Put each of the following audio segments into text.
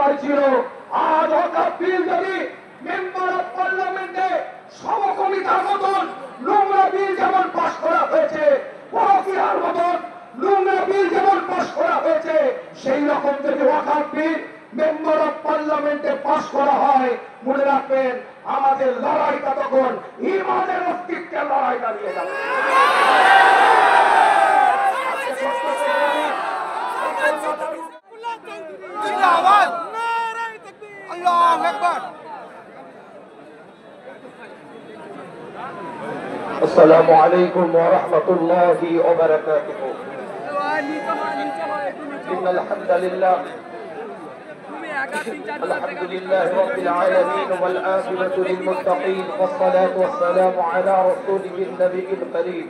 লড়াই ছিল। আজ ওয়াকফ বিল যদি মেম্বার অফ পার্লামেন্টে সমকমিতার মতন নোংরা বিল যেমন পাশ করা হয়েছে, পরকীয়ার মতন নোংরা বিল যেমন পাশ করা হয়েছে, সেই রকম যদি ওয়াকফ বিল মেম্বার অফ পার্লামেন্টে পাশ করা হয়, মনে রাখবেন আমাদের লড়াইটা তখন ইমানের অস্তিত্বের লড়াই দাঁড়িয়ে যাবে। السلام عليكم ورحمة الله وبركاته. إن الحمد لله رب العالمين والعاقبة للمتقين والصلاة والسلام على رسوله النبي الكريم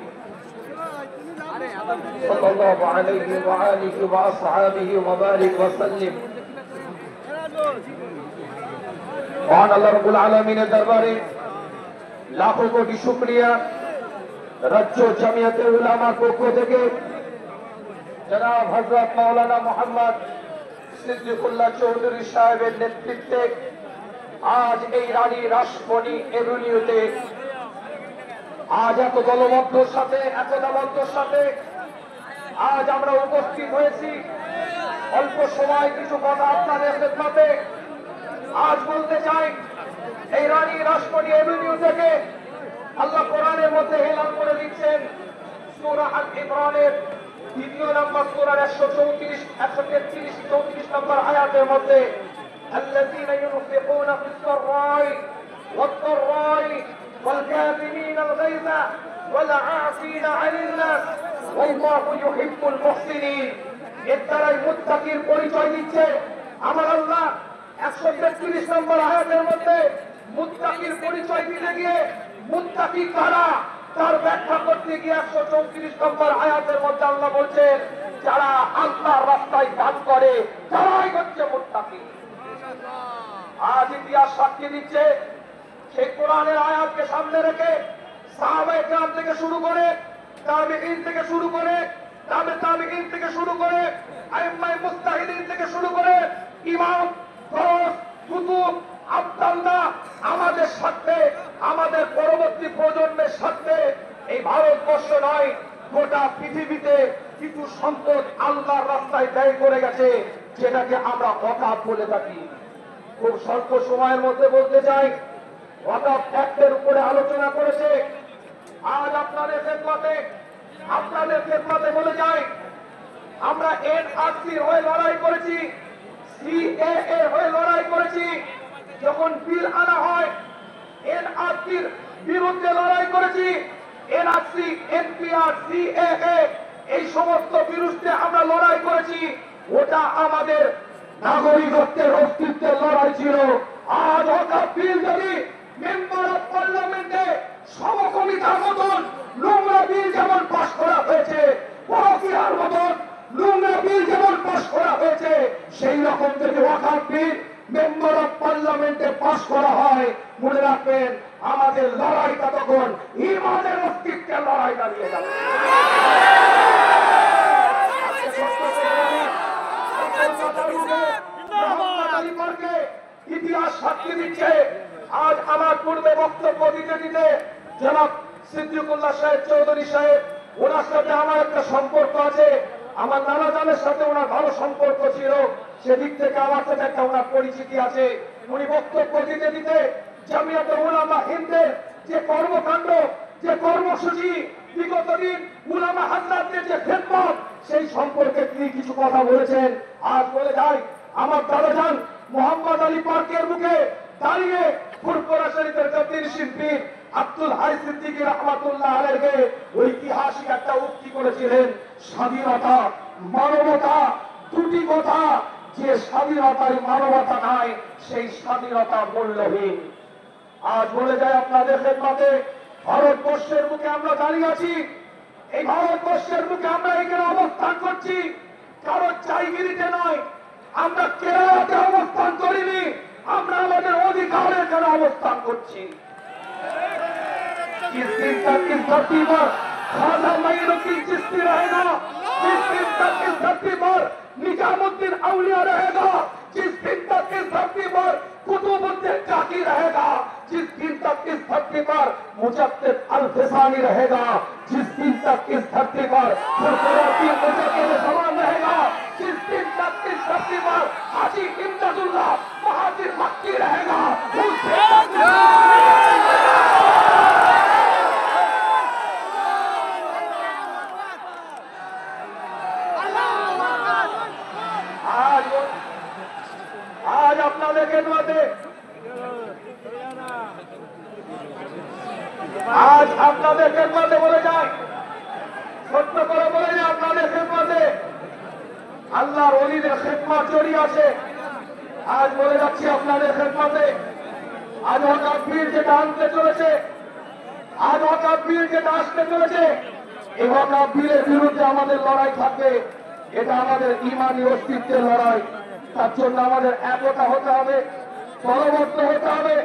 صلى الله عليه وآله وأصحابه وبارك وسلم. وعن الله رب العالمين দরবারে লাখো কোটি শুকরিয়া। রাজ্য জামিয়াতে উলামার পক্ষ থেকে জনাব হযরত মাওলানা মোহাম্মদ সিদ্দিকুল্লাহ চৌধুরী সাহেবের নেতৃত্বে আজ এই রানী রাসমণি এভিনিউতে আজ এত দলবদ্ধর সাথে একতাবদ্ধর সাথে আজ আমরা উপস্থিত হয়েছি। অল্প সময় কিছু কথা আপনাদের খেদমতে আজ বলতে চাই। এই রানী রাসমণি এভিনিউ থেকে আল্লাহ কোরআনের মধ্যে এলান করে দিচ্ছেন সূরা আল ইমরানের 2 নম্বর সূরার 134 133 34 নম্বর আয়াতের মধ্যে الذين ينفقون في السراء والضراء والكاظمين الغيظ والعافين عن الناس والله يحب المحسنين। এর দ্বারাই মুত্তাকির পরিচয় দিচ্ছে আমার আল্লাহ। 133 নম্বর আয়াতের মধ্যে মুত্তাকির পরিচয় দিতে গিয়ে মুত্তাকি কারা তার ব্যাখ্যা করতে গিয়ে 134 নম্বর আয়াতের মধ্যে আল্লাহ বলছেন যারা আল্লাহর রাস্তায় দান করে তারাই হচ্ছে মুত্তাকি। আজ ইতিহাস সাক্ষী দিচ্ছে সেই কোরআনের আয়াতকে সামনে রেখে সাহাবায়ে কেরাম থেকে শুরু করে তাবেঈন থেকে শুরু করে তাবেঈন থেকে শুরু করে আইম্মায়ে মুজতাহিদিন থেকে শুরু করে ইমাম ফরজ কুতুব আব্দাল্লাহ আমাদের সাথে আমাদের পরবর্তী প্রজন্মের সাথে এই ভারতবর্ষ নয় গোটা পৃথিবীতে কিছু সম্পদ আল্লাহর রাস্তায় ব্যয় করে গেছে, যেটাকে আমরা ওয়াকফ বলে থাকি। খুব স্বল্প সময়ের মধ্যে বলতে চাই, ওয়াকফ অ্যাক্টের উপরে আলোচনা করেছে। আজ আপনাদের খেদমতে বলে যাই, আমরা এনআরসির হয়ে লড়াই করেছি, সিএএ হয়ে লড়াই করেছি। যখন বিল আনা হয় এনআরসির বিরুদ্ধে লড়াই করেছি। এনআরসি, এনপিআর, সিএএ এই সমস্ত বিরুদ্ধে আমরা লড়াই করেছি। ওটা আমাদের নাগরিকত্বের অস্তিত্বের লড়াই ছিল। আজ ওয়াকফ বিল যদি মেম্বার অফ পার্লামেন্টে সমকমিতার মতন নোংরা বিল যেমন পাশ করা হয়েছে, পরকীয়ার মতন নোংরা বিল যেমন পাশ করা হয়েছে, সেই রকম যদি ওয়াকফ বিল মেম্বার অফ পার্লামেন্টে পাশ করা হয়, মনে রাখবেন আমাদের লড়াইটা তখন ইমানের অস্তিত্বের লড়াই দাঁড়িয়ে যাবে। ইতিহাস সাক্ষী দিচ্ছে। আজ আমার পূর্বে বক্তব্য দিতে দিতে জনাব সিদ্দিকুল্লাহ সাহেব চৌধুরী সাহেব, ওনার সাথে আমার একটা সম্পর্ক আছে। আমার নানা জানের সাথে ওনার ভালো সম্পর্ক ছিল, সেদিক থেকে আমার সাথে একটা ওনার পরিচিতি আছে। উনি বক্তব্য দিতে দিতে জামিয়াতে উলামা হিন্দের যে কর্মকাণ্ড, যে কর্মসূচি, বিগত দিন উলামা হাজরাতদের যে খেদমত, সেই সম্পর্কে তিনি কিছু কথা বলেছেন। আজ বলে যাই, আমার দাদাজান মোহাম্মদ আলী পার্কের মুখে দাঁড়িয়ে ফুরফুরা শরীফের গদ্দির শিল্পী আব্দুল হাই সিদ্দিকী রহমাতুল্লাহ আলাইহি ঐতিহাসিক একটা উক্তি করেছিলেন, স্বাধীনতা মানবতা দুটি কথা, যে স্বাধীনতায় মানবতা নাই সেই স্বাধীনতা মূল্যহীন। আজ বলে যায় আপনাদের খেদমতে, ভারতবর্ষের মুখে আমরা দাঁড়িয়ে আছি। এই ভারতবর্ষের মুখে আমরা এখানে অবস্থান করছি কারো চাইগিরিতে নয়। আমরা কেরালাতে অবস্থান করিনি, আমরা আমাদের অধিকারের জন্য অবস্থান করছি। किस दिन तक इस धरती पर खाजा मईनों की चिश्ती रहेगा, जिस दिन तक इस धरती पर निजामुद्दीन औलिया रहेगा, जिस दिन तक मुजद्दिद जाकी रहेगा, जिस दिन तक इस धरती पर मुजद्दिद अल-फिसानी रहेगा, जिस दिन तक इस धरती पर फुरफुराती मुजद्दिद ज़मान रहेगा, जिस दिन तक इस धरती पर हाजी इम्तियाजुल्लाह महाजिर मक्की रहेगा, उस दिन आज আপনাদের খেদমতে বলে যায়, সত্য করে বলে যায় আপনাদের খেদমতে আল্লাহর ওলিদের খেদমত জড়িয়ে আছে। আজ বলে যাচ্ছি আপনাদের খেদমতে, আজ ওয়াকাফ যেটা আনতে চলেছে, আজ ওয়াকাফ যেটা আসতে চলেছে, এই ওয়াকাফ বিলের বিরুদ্ধে আমাদের লড়াই থাকবে। এটা আমাদের ইমানি অস্তিত্বের লড়াই। তার জন্য আমাদের একতা হতে হবে, দলবদ্ধ হতে হবে,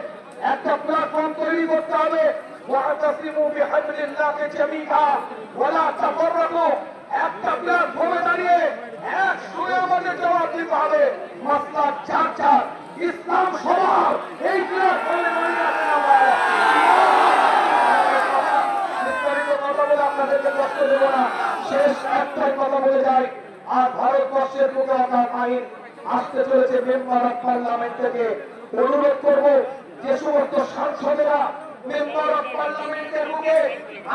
একটা প্ল্যাটফর্ম তৈরি করতে হবে। ওয়াতাসিমু বিহাবলিল্লাহি জামিআ ওয়ালা তাফাররাকু, একটা প্ল্যাটফর্মে দাঁড়িয়ে এক সুরে আমাদের জবাব দিতে হবে। মাসলাক চার চার, ইসলাম সবার, এই প্ল্যাটফর্মে দাঁড়িয়ে আছেন আমরা। বিস্তারিত কথা বলে আপনাদেরকে কষ্ট দেব না, শেষ একটাই কথা বলে যাই। আর ভারতবর্ষের বুকে ওয়াকাফ আইন আসতে চলেছে মেম্বার অফ পার্লামেন্ট থেকে। অনুরোধ করব যে সমস্ত সাংসদেরা মেম্বার অফ পার্লামেন্টের মুখে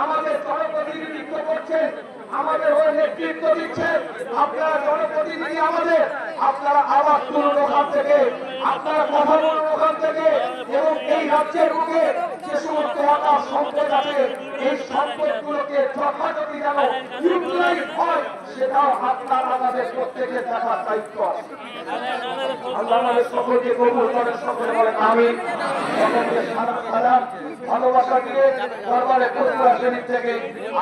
আমাদের জনপ্রতিনিধিত্ব করছেন, আমাদের হয়ে নেতৃত্ব দিচ্ছেন, আপনারা জনপ্রতিনিধি আমাদের, আপনারা আওয়াজ তুলুন ওখান থেকে, আপনারা কথা বলুন ওখান থেকে, এবং এই রাজ্যের মুখে যে সমস্ত ওয়াকাফ সম্পদ আছে এই সম্পদগুলোকে যথাযথ যেন ইউটিলাইজ হয় সেটাও আপনার আমাদের প্রত্যেকের দেখার দায়িত্ব আছে। আল্লাহ আমাদের সকলকে কবুল করেন, সকলে বলেন আমিন। সকলকে সালাম ভালোবাসা দিয়ে দরবারে ফুরফুরা শরীফ থেকে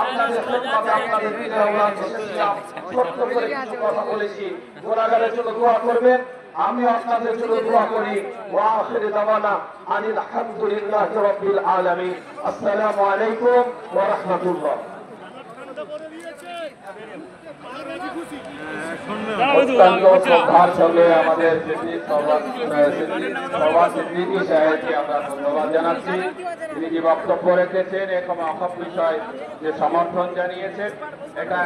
আপনাদের খেদমতে আপনাদের দিনের আওলাদ এসেছিলাম। ছোট্ট করে কিছু কথা বলেছি, গুনাহগারের জন্য দোয়া করবেন, আমি আপনাদের জন্য দোয়া করি। ওয়া আখিরু দাওয়ানা আনিল হামদুলিল্লাহি রাব্বিল আলামিন। আসসালামু আলাইকুম ওয়া রাহমাতুল্লাহ। শ্রদ্ধার সঙ্গে আমাদের সভাপতি সাহেবকে আমরা ধন্যবাদ জানাচ্ছি। তিনি যে বক্তব্য রেখেছেন, এরকম অসব বিষয় যে সমর্থন জানিয়েছেন, এটা